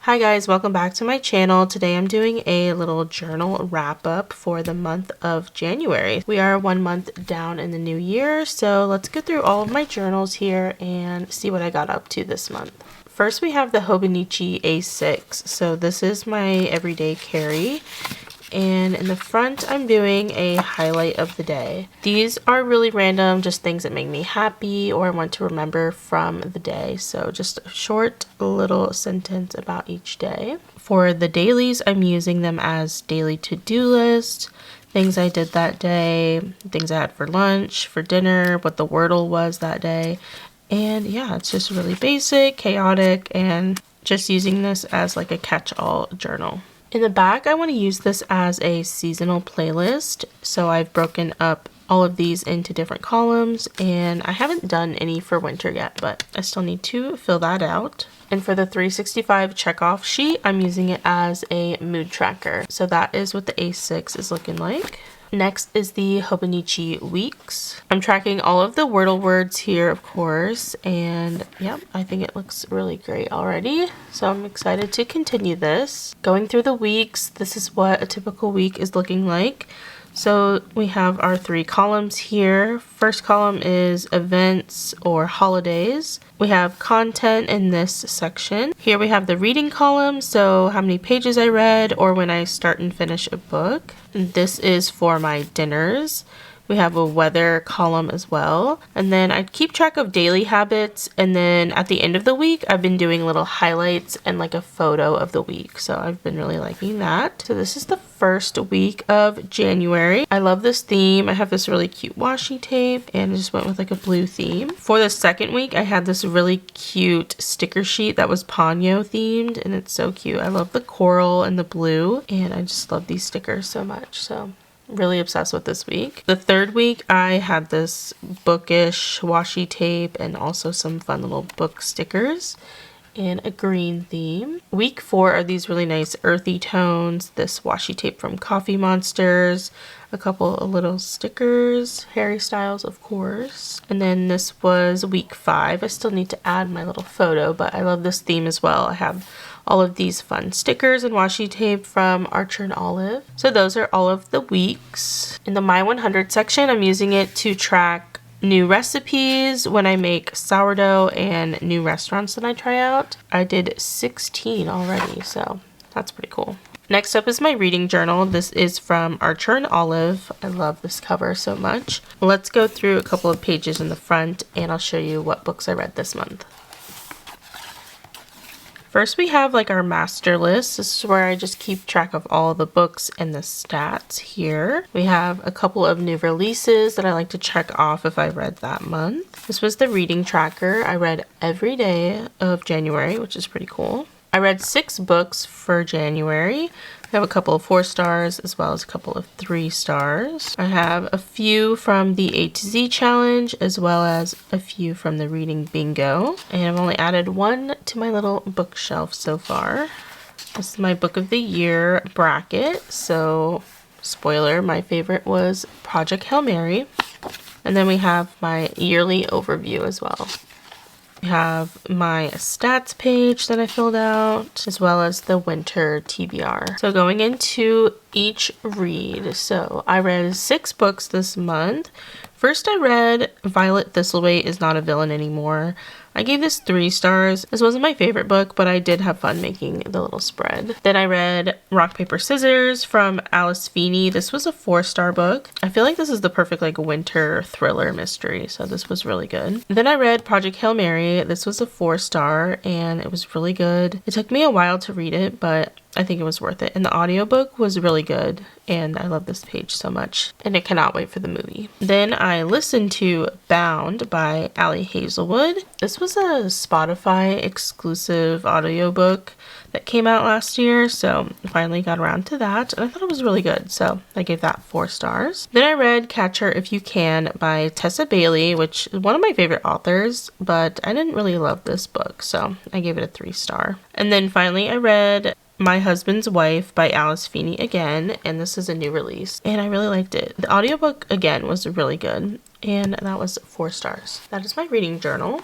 Hi guys, welcome back to my channel. Today I'm doing a little journal wrap up for the month of January. We are 1 month down in the new year, so let's go through all of my journals here and see what I got up to this month. First we have the Hobonichi A6. So this is my everyday carry. And in the front, I'm doing a highlight of the day. These are really random, just things that make me happy or I want to remember from the day. So just a short little sentence about each day. For the dailies, I'm using them as daily to-do list, things I did that day, things I had for lunch, for dinner, what the Wordle was that day. And yeah, it's just really basic, chaotic, and just using this as like a catch-all journal. In the back, I want to use this as a seasonal playlist. So I've broken up all of these into different columns, and I haven't done any for winter yet, but I still need to fill that out. And for the 365 checkoff sheet, I'm using it as a mood tracker. So that is what the A6 is looking like. Next is the Hobonichi Weeks. I'm tracking all of the Wordle words here, of course, and yep, I think it looks really great already. So I'm excited to continue this. Going through the weeks, this is what a typical week is looking like. So we have our 3 columns here. First column is events or holidays. We have content in this section. Here we have the reading column, so how many pages I read or when I start and finish a book. And this is for my dinners. We have a weather column as well. And then I keep track of daily habits. And then at the end of the week, I've been doing little highlights and like a photo of the week. So I've been really liking that. So this is the first week of January. I love this theme. I have this really cute washi tape and I just went with like a blue theme. For the second week, I had this really cute sticker sheet that was Ponyo themed and it's so cute. I love the coral and the blue and I just love these stickers so much. So really obsessed with this week. The third week, I had this bookish washi tape and also some fun little book stickers in a green theme. Week 4 are these really nice earthy tones, this washi tape from Coffee Monsters, a couple of little stickers, Harry Styles of course. And then this was week 5. I still need to add my little photo, but I love this theme as well. I have all of these fun stickers and washi tape from Archer and Olive. So those are all of the weeks. In the My 100 section, I'm using it to track new recipes when I make sourdough and new restaurants that I try out. I did 16 already, so that's pretty cool. Next up is my reading journal. This is from Archer and Olive. I love this cover so much. Let's go through a couple of pages in the front and I'll show you what books I read this month. First we have like our master list. This is where I just keep track of all the books and the stats here. We have a couple of new releases that I like to check off if I read that month. This was the reading tracker. I read every day of January, which is pretty cool. I read 6 books for January. I have a couple of 4 stars as well as a couple of 3 stars. I have a few from the A to Z challenge as well as a few from the reading bingo. And I've only added 1 to my little bookshelf so far. This is my book of the year bracket. So spoiler, my favorite was Project Hail Mary. And then we have my yearly overview as well. I have my stats page that I filled out, as well as the winter TBR. So going into each read, so I read 6 books this month. First I read Violet Thistleway Is Not a Villain Anymore. I gave this 3 stars. This wasn't my favorite book, but I did have fun making the little spread. Then I read Rock, Paper, Scissors from Alice Feeney. This was a 4-star book. I feel like this is the perfect like winter thriller mystery, so this was really good. Then I read Project Hail Mary. This was a 4-star and it was really good. It took me a while to read it, but I think it was worth it. And the audiobook was really good and I love this page so much and I cannot wait for the movie. Then I listened to Bound by Allie Hazelwood. This was a Spotify exclusive audiobook that came out last year, so I finally got around to that and I thought it was really good, so I gave that 4 stars. Then I read Catch Her If You Can by Tessa Bailey, which is one of my favorite authors, but I didn't really love this book, so I gave it a 3-star. And then finally I read My Husband's Wife by Alice Feeney again, and this is a new release and I really liked it. The audiobook again was really good and that was 4 stars. That is my reading journal.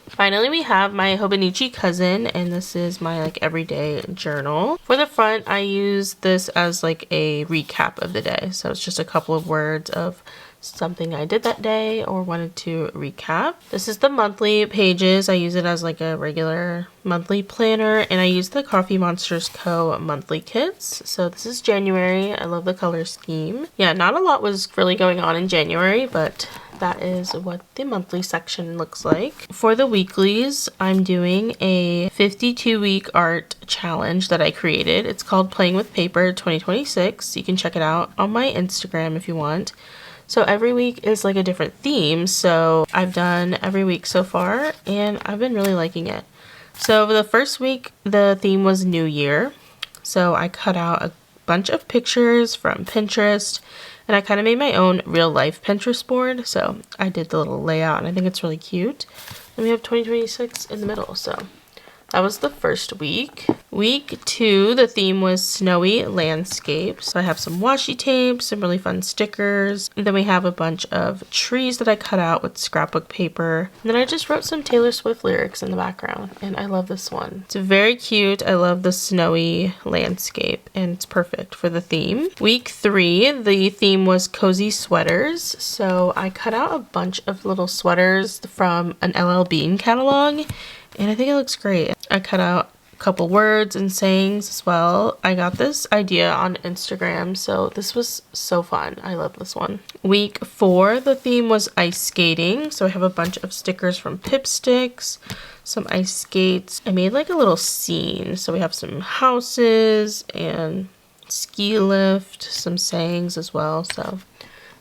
Finally, we have my Hobonichi Cousin, and this is my like everyday journal. For the front, I use this as like a recap of the day. So it's just a couple of words of something I did that day or wanted to recap. This is the monthly pages. I use it as like a regular monthly planner, and I use the Coffee Monsters Co. monthly kits. So this is January. I love the color scheme. Yeah, not a lot was really going on in January, but that is what the monthly section looks like. For the weeklies, I'm doing a 52-week art challenge that I created. It's called Playing with Paper 2026. You can check it out on my Instagram if you want. So every week is like a different theme. So I've done every week so far, and I've been really liking it. So the first week, the theme was New Year. So I cut out a bunch of pictures from Pinterest, and I kind of made my own real life Pinterest board. So I did the little layout, and I think it's really cute. And we have 2026 in the middle, so that was the first week. Week 2, the theme was snowy landscapes. So I have some washi tape, some really fun stickers. And then we have a bunch of trees that I cut out with scrapbook paper. And then I just wrote some Taylor Swift lyrics in the background. And I love this one. It's very cute. I love the snowy landscape, and it's perfect for the theme. Week 3, the theme was cozy sweaters. So I cut out a bunch of little sweaters from an LL Bean catalog, and I think it looks great. I cut out a couple words and sayings as well. I got this idea on Instagram, so this was so fun. I love this one. Week 4, the theme was ice skating. So I have a bunch of stickers from Pipsticks, some ice skates. I made like a little scene. So we have some houses and ski lift, some sayings as well. So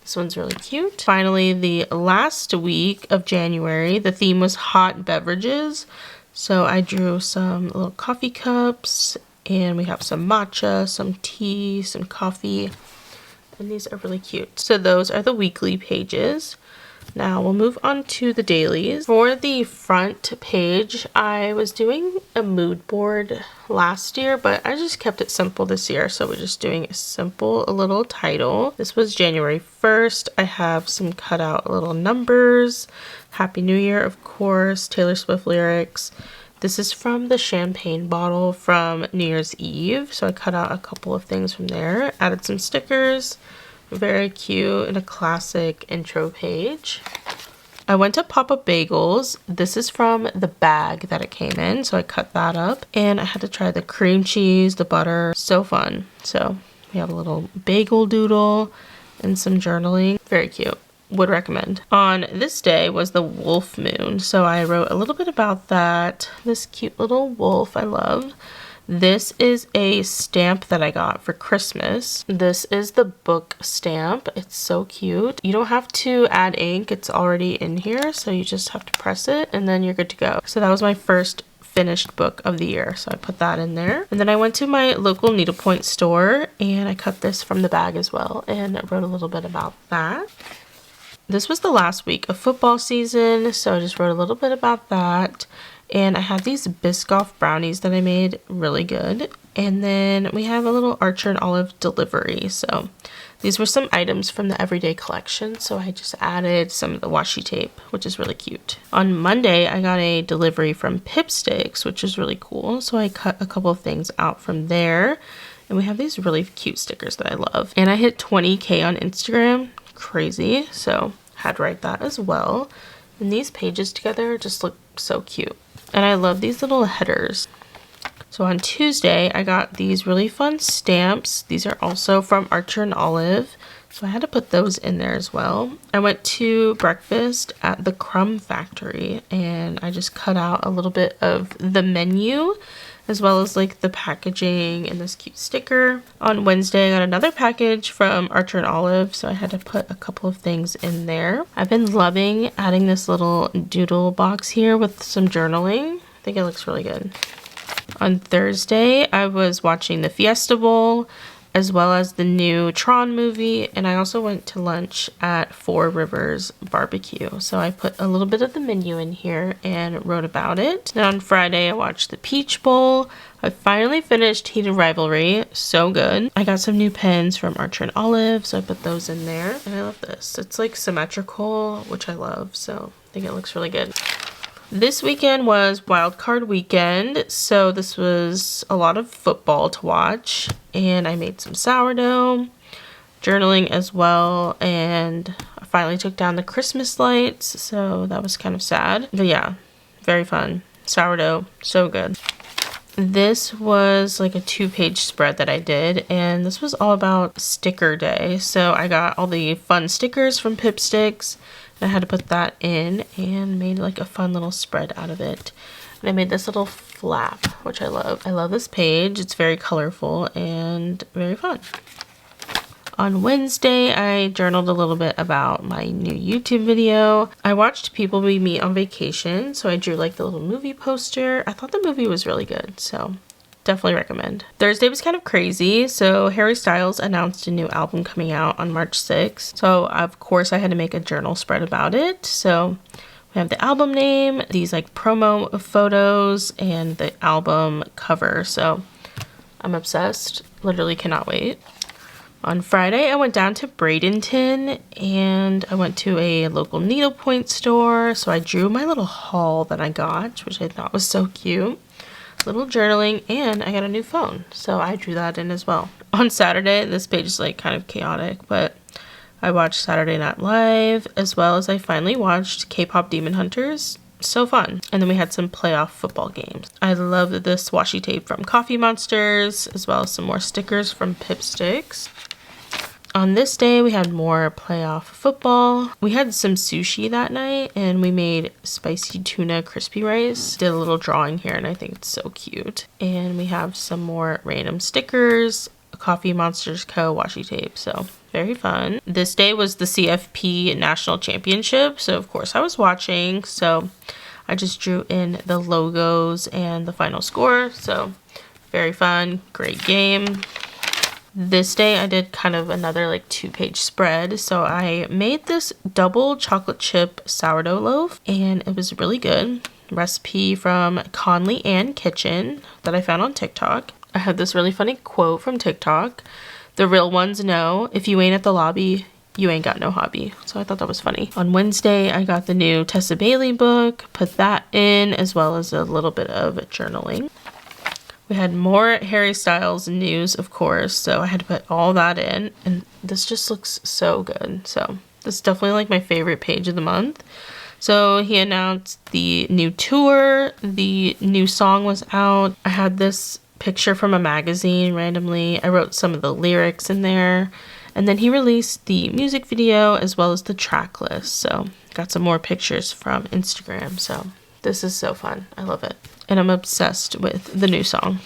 this one's really cute. Finally, the last week of January, the theme was hot beverages. So I drew some little coffee cups, and we have some matcha, some tea, some coffee, and these are really cute. So those are the weekly pages. Now we'll move on to the dailies. For the front page, I was doing a mood board last year, but I just kept it simple this year. So we're just doing a simple little title. This was January 1st. I have some cut out little numbers. Happy New Year, of course. Taylor Swift lyrics. This is from the champagne bottle from New Year's Eve. So I cut out a couple of things from there. Added some stickers. Very cute, and a classic intro page. I went to Pop-Up Bagels. This is from the bag that it came in, so I cut that up. And I had to try the cream cheese, the butter. So fun. So we have a little bagel doodle and some journaling. Very cute. Would recommend. On this day was the wolf moon, so I wrote a little bit about that. This cute little wolf I love. This is a stamp that I got for Christmas. This is the book stamp. It's so cute. You don't have to add ink. It's already in here, so you just have to press it and then you're good to go. So that was my first finished book of the year, so I put that in there. And then I went to my local needlepoint store, and I cut this from the bag as well and wrote a little bit about that. This was the last week of football season, so I just wrote a little bit about that. And I had these Biscoff brownies that I made, really good. And then we have a little Archer and Olive delivery. So these were some items from the everyday collection. So I just added some of the washi tape, which is really cute. On Monday, I got a delivery from Pipsticks, which is really cool. So I cut a couple of things out from there. And we have these really cute stickers that I love. And I hit 20K on Instagram. Crazy. So I had to write that as well. And these pages together just look so cute. And I love these little headers. So on Tuesday, I got these really fun stamps. These are also from Archer and Olive. So I had to put those in there as well. I went to breakfast at the Crumb Factory, and I just cut out a little bit of the menu, as well as like the packaging and this cute sticker. On Wednesday, I got another package from Archer and Olive, so I had to put a couple of things in there. I've been loving adding this little doodle box here with some journaling. I think it looks really good. On Thursday, I was watching the Fiesta Bowl, as well as the new Tron movie, and I also went to lunch at Four Rivers Barbecue. So I put a little bit of the menu in here and wrote about it. Then on Friday, I watched the Peach Bowl. I finally finished Heated Rivalry. So good. I got some new pens from Archer and Olive, so I put those in there. And I love this. It's like symmetrical, which I love, so I think it looks really good. This weekend was wild card weekend, so this was a lot of football to watch, and I made some sourdough, journaling as well, and I finally took down the Christmas lights, so that was kind of sad. But yeah, very fun. Sourdough, so good. This was like a 2-page spread that I did, and this was all about sticker day. So I got all the fun stickers from Pipsticks, and I had to put that in and made like a fun little spread out of it. And I made this little flap, which I love. I love this page. It's very colorful and very fun. On Wednesday, I journaled a little bit about my new YouTube video. I watched People We Meet on Vacation, so I drew like the little movie poster. I thought the movie was really good, so definitely recommend. Thursday was kind of crazy, so Harry Styles announced a new album coming out on March 6th. So of course I had to make a journal spread about it. So we have the album name, these like promo photos, and the album cover. So I'm obsessed, literally cannot wait. On Friday, I went down to Bradenton and I went to a local needlepoint store. So I drew my little haul that I got, which I thought was so cute. Little journaling, and I got a new phone. So I drew that in as well. On Saturday, this page is like kind of chaotic, but I watched Saturday Night Live, as well as I finally watched K-pop Demon Hunters. So fun. And then we had some playoff football games. I love this washi tape from Coffee Monsters, as well as some more stickers from Pipsticks. On this day, we had more playoff football. We had some sushi that night, and we made spicy tuna crispy rice. Did a little drawing here, and I think it's so cute. And we have some more random stickers, Coffee Monsters Co. washi tape, so very fun. This day was the CFP National Championship, so of course I was watching, so I just drew in the logos and the final score, so very fun, great game. This day I did kind of another like 2-page spread. So I made this double chocolate chip sourdough loaf, and it was really good. Recipe from Conley Ann Kitchen that I found on TikTok. I had this really funny quote from TikTok. The real ones know, if you ain't at the lobby, you ain't got no hobby. So I thought that was funny. On Wednesday, I got the new Tessa Bailey book, put that in, as well as a little bit of journaling. We had more Harry Styles news, of course, so I had to put all that in, and this just looks so good. So this is definitely like my favorite page of the month. So he announced the new tour, the new song was out. I had this picture from a magazine randomly. I wrote some of the lyrics in there, and then he released the music video as well as the track list. So got some more pictures from Instagram. So this is so fun. I love it. And I'm obsessed with the new song.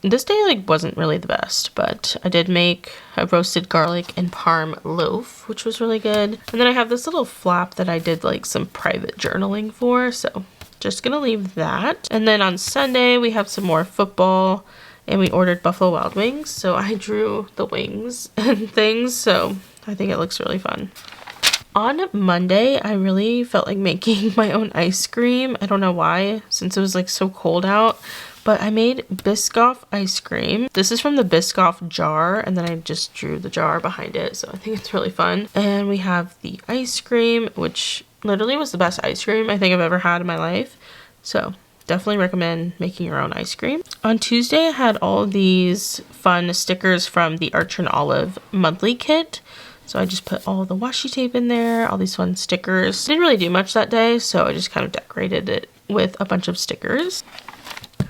This day like wasn't really the best, but I did make a roasted garlic and parm loaf, which was really good. And then I have this little flap that I did like some private journaling for, so just gonna leave that. And then on Sunday we have some more football, and we ordered Buffalo Wild Wings, so I drew the wings and things, so I think it looks really fun. On Monday, I really felt like making my own ice cream. I don't know why, since it was like so cold out, but I made Biscoff ice cream. This is from the Biscoff jar, and then I just drew the jar behind it, so I think it's really fun. And we have the ice cream, which literally was the best ice cream I think I've ever had in my life. So definitely recommend making your own ice cream. On Tuesday, I had all these fun stickers from the Archer and Olive monthly kit. So I just put all the washi tape in there, all these fun stickers. Didn't really do much that day, so I just kind of decorated it with a bunch of stickers.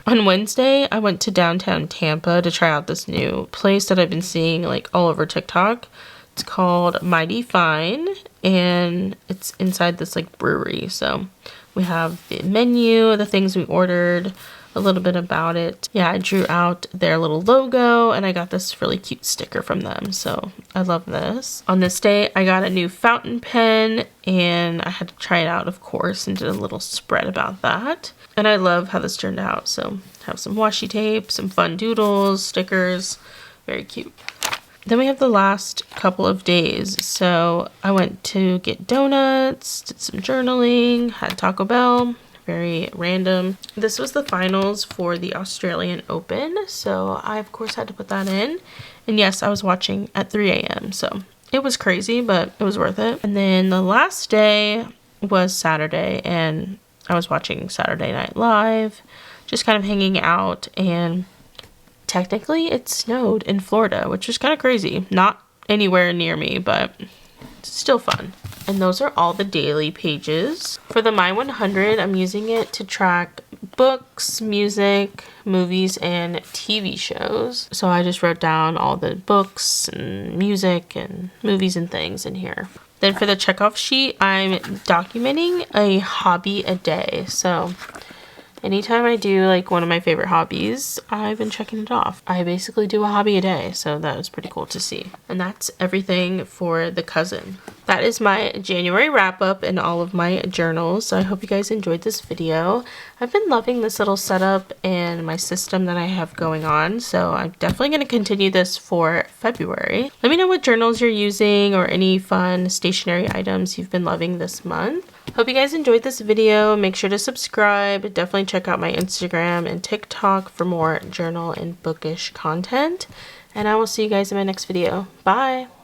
On Wednesday, I went to downtown Tampa to try out this new place that I've been seeing like all over TikTok. It's called Mighty Fine, and it's inside this like brewery. So we have the menu, the things we ordered, a little bit about it. Yeah, I drew out their little logo, and I got this really cute sticker from them, so I love this. On this day, I got a new fountain pen, and I had to try it out, of course, and did a little spread about that. And I love how this turned out, so have some washi tape, some fun doodles, stickers, very cute. Then we have the last couple of days. So I went to get donuts, did some journaling, had Taco Bell. Very random. This was the finals for the Australian Open, so I of course had to put that in. And yes, I was watching at 3 a.m. so it was crazy, but it was worth it. And then the last day was Saturday, and I was watching Saturday Night Live, just kind of hanging out, and technically it snowed in Florida, which was kind of crazy. Not anywhere near me, but still fun. And those are all the daily pages. For the My 100, I'm using it to track books, music, movies, and TV shows. So I just wrote down all the books and music and movies and things in here. Then for the checkoff sheet, I'm documenting a hobby a day. So anytime I do like one of my favorite hobbies, I've been checking it off. I basically do a hobby a day, so that was pretty cool to see. And that's everything for the cousin. That is my January wrap up and all of my journals. So I hope you guys enjoyed this video. I've been loving this little setup and my system that I have going on, so I'm definitely going to continue this for February. Let me know what journals you're using or any fun stationery items you've been loving this month. Hope you guys enjoyed this video. Make sure to subscribe. Definitely check out my Instagram and TikTok for more journal and bookish content. And I will see you guys in my next video. Bye!